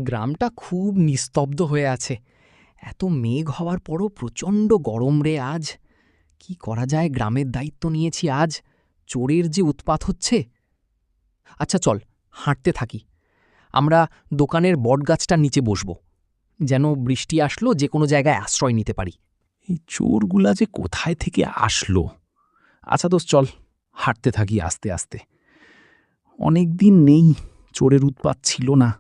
গ্রামটা খুব নিস্তব্ধ হয়ে আছে। এত মেঘ হওয়ার পরও প্রচণ্ড গরম রে আজ। কি করা যায়, গ্রামের দায়িত্ব নিয়েছি আজ, চোরের যে উৎপাত হচ্ছে। আচ্ছা চল, হাঁটতে থাকি। আমরা দোকানের বটগাছটার নিচে বসব, যেন বৃষ্টি আসলো যে কোনো জায়গায় আশ্রয় নিতে পারি। এই চোরগুলা যে কোথায় থেকে আসলো। আচ্ছা দোস্ত, চল হাঁটতে থাকি আস্তে আস্তে। অনেক দিন নেই, চোরের উৎপাত ছিল না।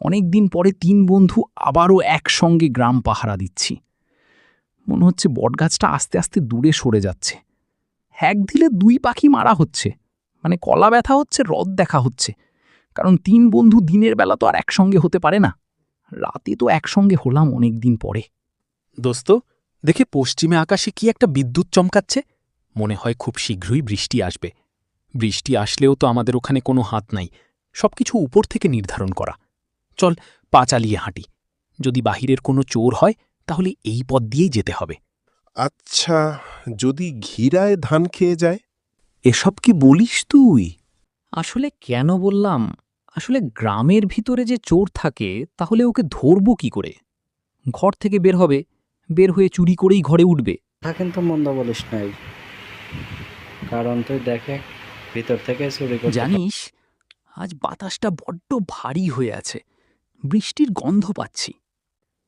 অনেক দিন পরে তিন বন্ধু আবারও একসঙ্গে গ্রাম পাহারা দিচ্ছি। মনে হচ্ছে বটগাছটা আস্তে আস্তে দূরে সরে যাচ্ছে। হ্যাক দিলে দুই পাখি মারা হচ্ছে, মানে কলা ব্যথা হচ্ছে, রদ দেখা হচ্ছে। কারণ তিন বন্ধু দিনের বেলা তো আর একসঙ্গে হতে পারে না, রাতে তো একসঙ্গে হলাম অনেক দিন পরে। দোস্ত, দেখে পশ্চিমে আকাশে কি একটা বিদ্যুৎ চমকাচ্ছে। মনে হয় খুব শীঘ্রই বৃষ্টি আসবে। বৃষ্টি আসলেও তো আমাদের ওখানে কোনো হাত নাই, সবকিছু উপর থেকে নির্ধারণ করা। চল পা চালিয়ে হাঁটি। যদি বাহিরের কোনো চোর হয় তাহলে এই পথ দিয়েই যেতে হবে। আচ্ছা, যদি ঘিরায় ধান খেয়ে যায়? এসব কি বলিস তুই? আসলে কেন বললাম, আসলে গ্রামের ভিতরে যে চোর থাকে তাহলে ওকে ধরব কি করে? ঘর থেকে বের হবে, বের হয়ে চুরি করেই ঘরে উঠবে। তা কিন্তু মন্দ বলিস নাই, কারণ তুই দেখে ভিতর থেকে চুরি করতে জানিস, আজ বাতাসটা বড্ড ভারী হয়ে আছে, বৃষ্টির গন্ধ পাচ্ছি।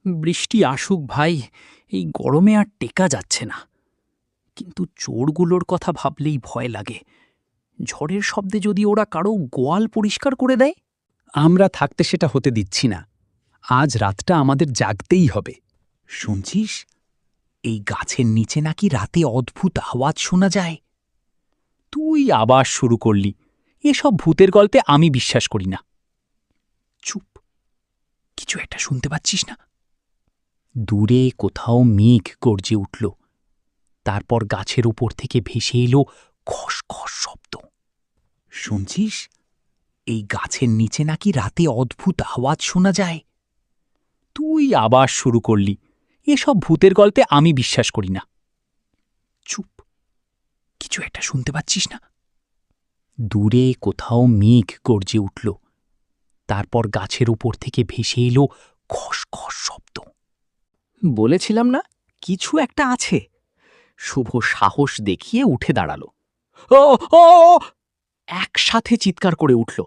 বৃষ্টি আসুক ভাই, এই গরমে আর টেকা যাচ্ছে না। কিন্তু চোরগুলোর কথা ভাবলেই ভয় লাগে। ঝড়ের শব্দে যদি ওরা কারো গোয়াল পরিষ্কার করে দেয়। আমরা থাকতে সেটা হতে দিচ্ছি না। আজ রাতটা আমাদের জাগতেই হবে। শুনছিস, এই গাছের নিচে নাকি রাতে অদ্ভুত আওয়াজ শোনা যায়। তুই আবার শুরু করলি, এসব ভূতের গল্পে আমি বিশ্বাস করি না। চুপ, কিছু একটা শুনতে পাচ্ছিস না? দূরে কোথাও মেঘ গর্জে উঠল, তারপর গাছের উপর থেকে ভেসে এলো খস খস শব্দ। শুনছিস, এই গাছের নিচে নাকি রাতে অদ্ভুত আওয়াজ শোনা যায়। তুই আবার শুরু করলি, এসব ভূতের গল্পে আমি বিশ্বাস করি না। চুপ, কিছু একটা শুনতে পাচ্ছিস না? দূরে কোথাও মেঘ গর্জে উঠল, তারপর গাছের উপর থেকে ভেসে এলো খস খস শব্দ। বলেছিলাম না, কিছু একটা আছে। শুভ সাহস দেখিয়ে উঠে দাঁড়াল। ও ও ও! একসাথে চিৎকার করে উঠল।